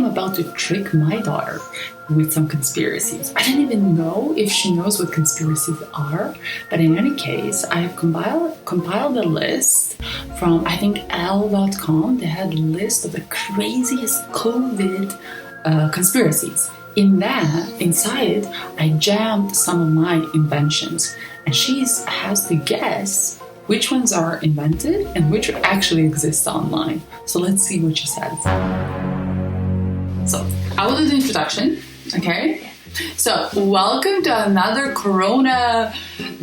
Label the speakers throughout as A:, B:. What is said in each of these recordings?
A: about to trick my daughter with some conspiracies. I don't even know if she knows what conspiracies are, but in any case, I have compiled a list from, I think, L.com. They had a list of the craziest COVID conspiracies. Inside, I jammed some of my inventions, and she has to guess which ones are invented and which actually exist online. So let's see what she says. So I will do the introduction, okay? So welcome to another Corona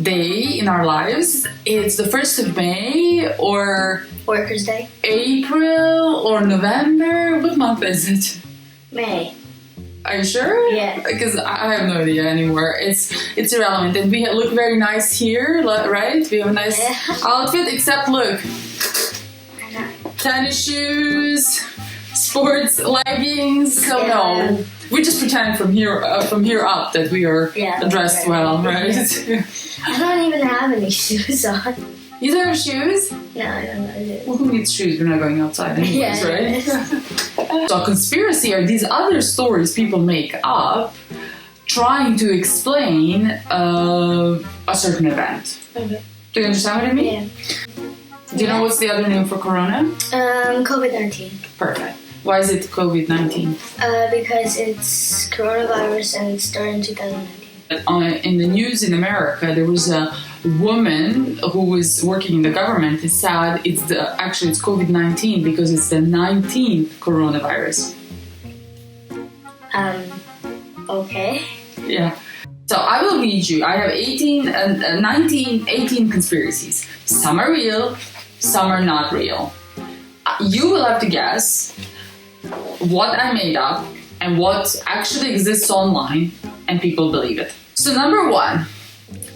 A: day in our lives. It's the 1st of May or
B: Workers' Day.
A: April or November. What month is it?
B: May.
A: Are you sure?
B: Yeah.
A: Because I have no idea anymore. It's irrelevant. And we look very nice here, right? We have a nice outfit, except look. Tennis shoes, sports leggings. So no, we just pretend from here up that we are dressed well, right?
B: Yeah. I don't even have any shoes on.
A: You don't have shoes?
B: No, I don't have shoes.
A: Well, who needs shoes? We're not going outside anyways, right? So conspiracy are these other stories people make up trying to explain a certain event.
B: Okay.
A: Do you understand what I mean?
B: Yeah.
A: Do you know what's the other name for Corona?
B: COVID-19.
A: Perfect. Why is it COVID-19?
B: Because it's coronavirus and it started in 2019.
A: In the news in America, there was a woman who was working in the government who said it's COVID-19 because it's the 19th coronavirus.
B: Okay.
A: Yeah. So I will read you. I have 18 conspiracies. Some are real, some are not real. You will have to guess what I made up and what actually exists online and people believe it. So number 1,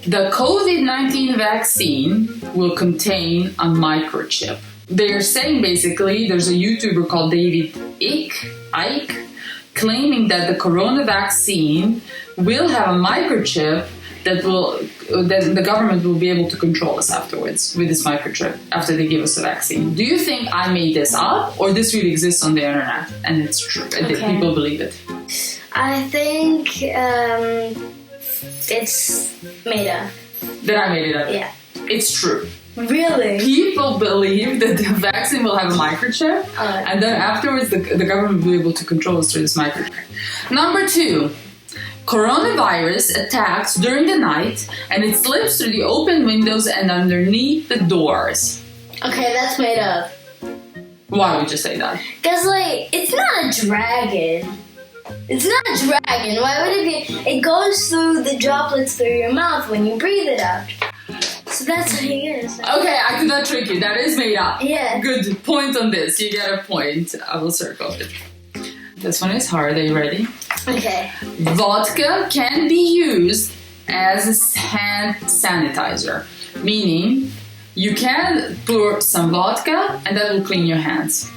A: the COVID-19 vaccine will contain a microchip. They're saying basically, there's a YouTuber called David Icke claiming that the corona vaccine will have a microchip that the government will be able to control us afterwards with this microchip after they give us the vaccine. Do you think I made this up or this really exists on the internet and it's true and that people believe it?
B: I think it's made up.
A: That I made it up?
B: Yeah.
A: It's true.
B: Really?
A: People believe that the vaccine will have a microchip and then afterwards the government will be able to control us through this microchip. Number 2, coronavirus attacks during the night and it slips through the open windows and underneath the doors.
B: Okay, that's made up.
A: Why would you say that?
B: Because, it's not a dragon. It's not a dragon. Why would it be? It goes through the droplets through your mouth when you breathe it out. So that's what it is.
A: Okay, I could not trick you. That is made up.
B: Yeah.
A: Good point on this. You get a point. I will circle it. This one is hard. Are you ready?
B: Okay.
A: Vodka can be used as a hand sanitizer, meaning you can pour some vodka and that will clean your hands.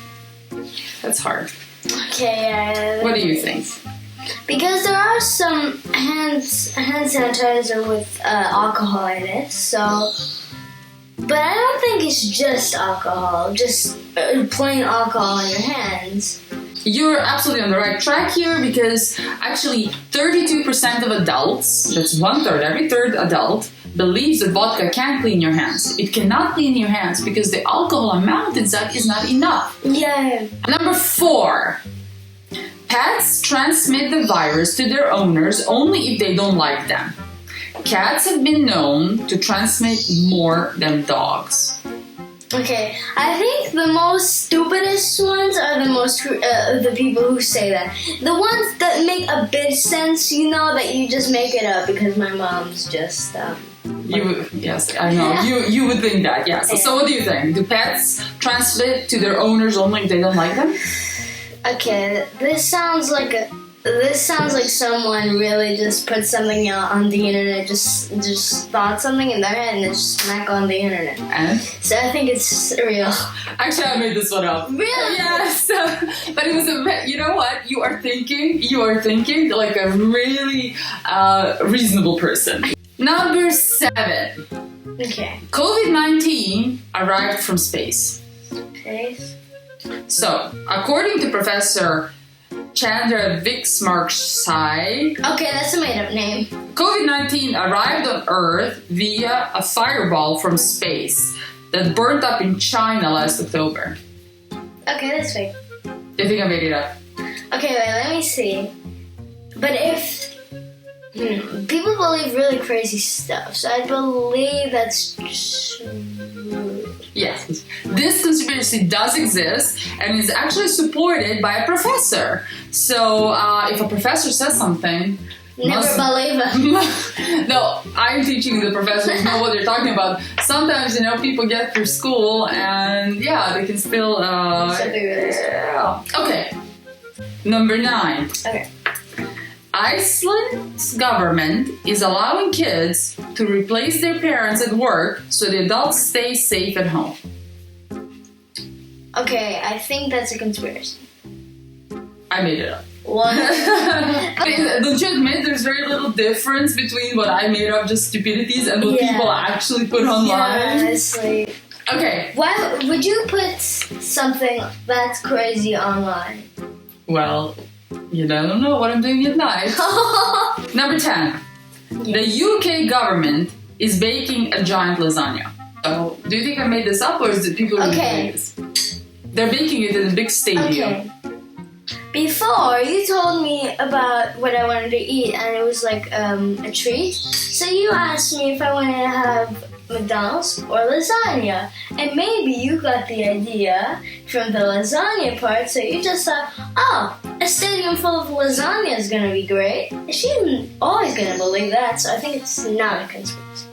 A: That's hard.
B: Okay,
A: What do you think?
B: Because there are some hand sanitizer with alcohol in it, but I don't think it's just alcohol, just plain alcohol in your hands.
A: You're absolutely on the right track here because actually 32% of adults, that's 1/3, every third adult, believes that vodka can clean your hands. It cannot clean your hands because the alcohol amount inside is not enough.
B: Yeah.
A: Number 4. Pets transmit the virus to their owners only if they don't like them. Cats have been known to transmit more than dogs.
B: Okay, I think the most stupidest ones are the people who say that. The ones that make a bit sense, that you just make it up because my mom's just
A: Yes, I know. You would think that, yes. Yeah. So what do you think? Do pets transmit to their owners only if they don't like them?
B: Okay, this sounds like someone really just put something out on the internet, just thought something in their head and just smack on the internet.
A: And?
B: So I think it's real.
A: Actually, I made this one up.
B: Really?
A: Yes. But it was you know what? You are thinking like a really reasonable person. Number 7.
B: Okay.
A: COVID-19 arrived from space.
B: Space?
A: So, according to Professor Chandra Vixmarksai.
B: Okay, that's a made-up name.
A: COVID-19 arrived on Earth via a fireball from space that burnt up in China last October.
B: Okay, that's fake.
A: Do you think I made it up?
B: Okay, wait, let me see. But if people believe really crazy stuff, so I believe that's true.
A: Yes, this conspiracy does exist and is actually supported by a professor. So if a professor says something,
B: Never believe it.
A: No, I'm teaching the professors know what they're talking about. Sometimes, people get through school and they can still. Okay. Number 9.
B: Okay.
A: Iceland's government is allowing kids to replace their parents at work so the adults stay safe at home.
B: Okay, I think that's a conspiracy.
A: I made it up.
B: What?
A: Don't you admit there's very little difference between what I made up, just stupidities, and what people actually put online?
B: Honestly.
A: Okay.
B: Why would you put something that's crazy online?
A: Well, I don't know what I'm doing at night. Number 10. The UK government is baking a giant lasagna. Oh, do you think I made this up, or is it people really doing this? They're baking it in a big stadium.
B: Okay. Before, you told me about what I wanted to eat, and it was like a treat. So you asked me if I wanted to have McDonald's or lasagna. And maybe you got the idea from the lasagna part, so you just thought, oh, a stadium full of lasagna is going to be great. She's always going to believe that, so I think it's not a conspiracy.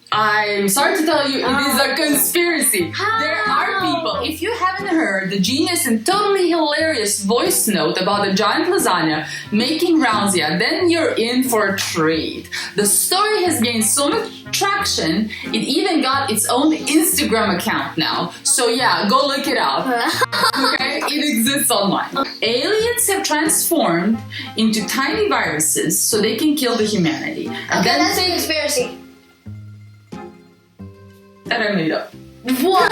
A: I'm sorry to tell you, it is a conspiracy.
B: How?
A: There are people, if you haven't heard the genius and totally hilarious voice note about a giant lasagna making rounds yet, then you're in for a treat. The story has gained so much traction, it even got its own Instagram account now. So go look it up. Okay? It exists online. Aliens have transformed into tiny viruses so they can kill the humanity. And
B: Okay,
A: then
B: that's a conspiracy.
A: That I made up.
B: What?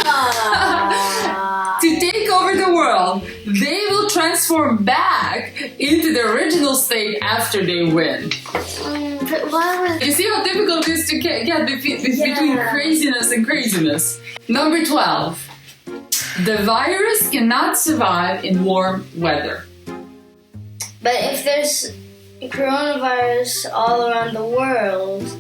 A: To take over the world, they will transform back into the original state after they win.
B: But why would...
A: You see how difficult it is to get between craziness and craziness. Number 12. The virus cannot survive in warm weather.
B: But if there's coronavirus all around the world,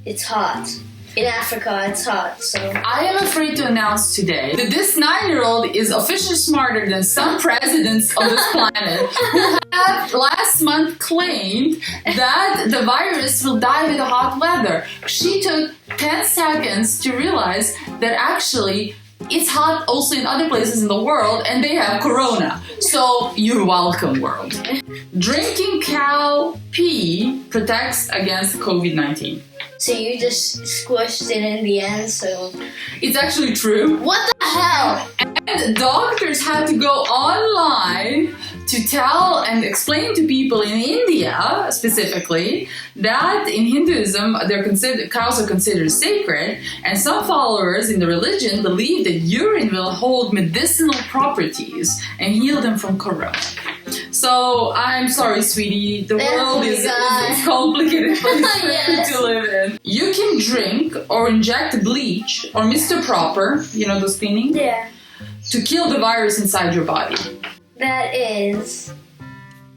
B: it's hot. In Africa, it's hot, so...
A: I am afraid to announce today that this 9-year-old is officially smarter than some presidents on this planet who have last month claimed that the virus will die with the hot weather. She took 10 seconds to realize that actually it's hot also in other places in the world and they have corona. So you're welcome, world. Drinking cow pee protects against COVID-19.
B: So you just squished it in the end, so...
A: It's actually true.
B: What the hell?
A: And doctors had to go online to tell and explain to people in India, specifically, that in Hinduism, cows are considered sacred, and some followers in the religion believe that urine will hold medicinal properties and heal them from corona. So, I'm sorry, sweetie, the world is a complicated place to live in. You can drink or inject bleach or Mr. Proper, those cleaning?
B: Yeah.
A: To kill the virus inside your body.
B: That is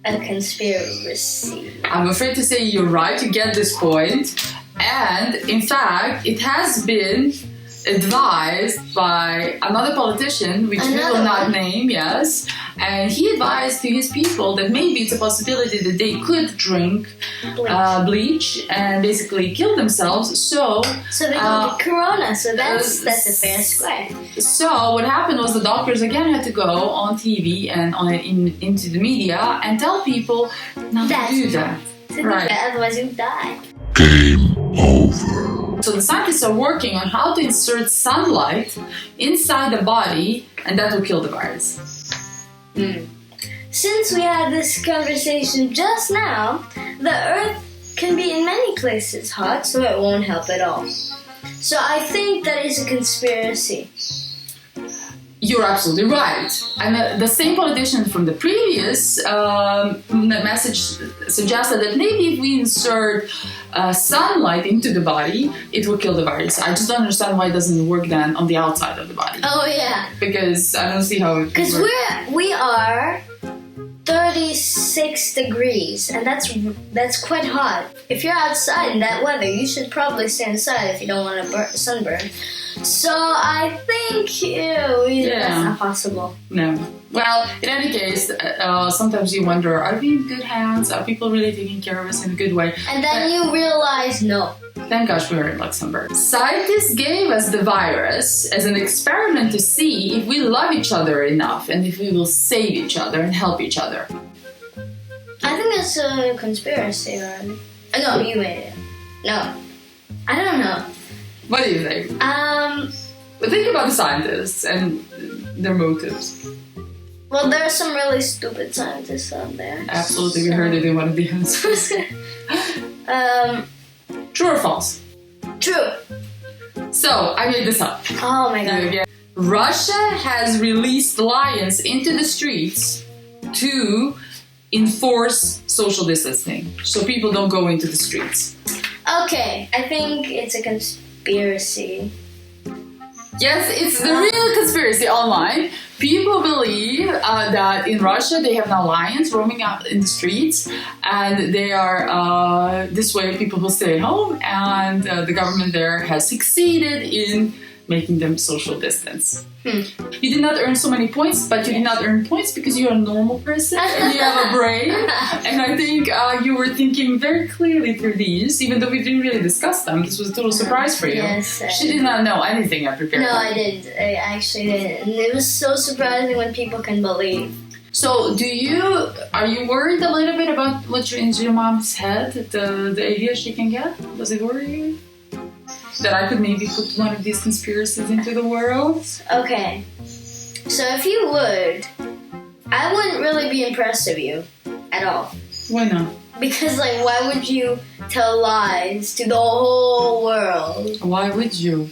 B: a conspiracy.
A: I'm afraid to say you're right to get this point. And, in fact, it has been advised by another politician, which we will not name, and he advised to his people that maybe it's a possibility that they could drink bleach and basically kill themselves. So
B: they don't get corona. So that's a fair square.
A: So what happened was the doctors again had to go on TV and into the media and tell people not to do that.
B: Right. Otherwise you die.
C: Game over.
A: So the scientists are working on how to insert sunlight inside the body, and that will kill the virus.
B: Since we had this conversation just now, the Earth can be in many places hot, so it won't help at all. So I think that is a conspiracy.
A: You're absolutely right. And the same politician from the previous message suggested that maybe if we insert sunlight into the body, it will kill the virus. I just don't understand why it doesn't work then on the outside of the body.
B: Oh yeah.
A: Because I don't see how it
B: Because we are 36 degrees, and that's quite hot. If you're outside in that weather, you should probably stay inside if you don't want to sunburn. So I think that's not possible.
A: No. Well, in any case, sometimes you wonder, are we in good hands? Are people really taking care of us in a good way?
B: And then you realize, no.
A: Thank gosh we're in Luxembourg. Scientists gave us the virus as an experiment to see if we love each other enough and if we will save each other and help each other.
B: I think it's a conspiracy, right? No, you made it. No. I don't know.
A: What do you think? But think about the scientists and their motives.
B: Well, there are some really stupid scientists out there.
A: Absolutely, we heard it in one of the answers. True or false?
B: True.
A: So, I made this up.
B: Oh my god.
A: Russia has released lions into the streets to enforce social distancing. So people don't go into the streets.
B: Okay, I think it's a conspiracy.
A: Yes, it's the real conspiracy online. People believe that in Russia they have now lions roaming out in the streets, and they are this way people will stay at home, and the government there has succeeded in making them social distance. You did not earn so many points, but you did not earn points because you're a normal person and you have a brain. And I think you were thinking very clearly through these, even though we didn't really discuss them. This was a total surprise for you.
B: Yes.
A: She did not know anything I prepared.
B: No, I didn't. I actually didn't. And it was so surprising when people can believe.
A: So, are you worried a little bit about what's in your mom's head, the ideas she can get? Does it worry you? That I could maybe put one of these conspiracies into the world?
B: Okay. So if you would, I wouldn't really be impressed of you at all.
A: Why not?
B: Because, why would you tell lies to the whole world?
A: Why would you?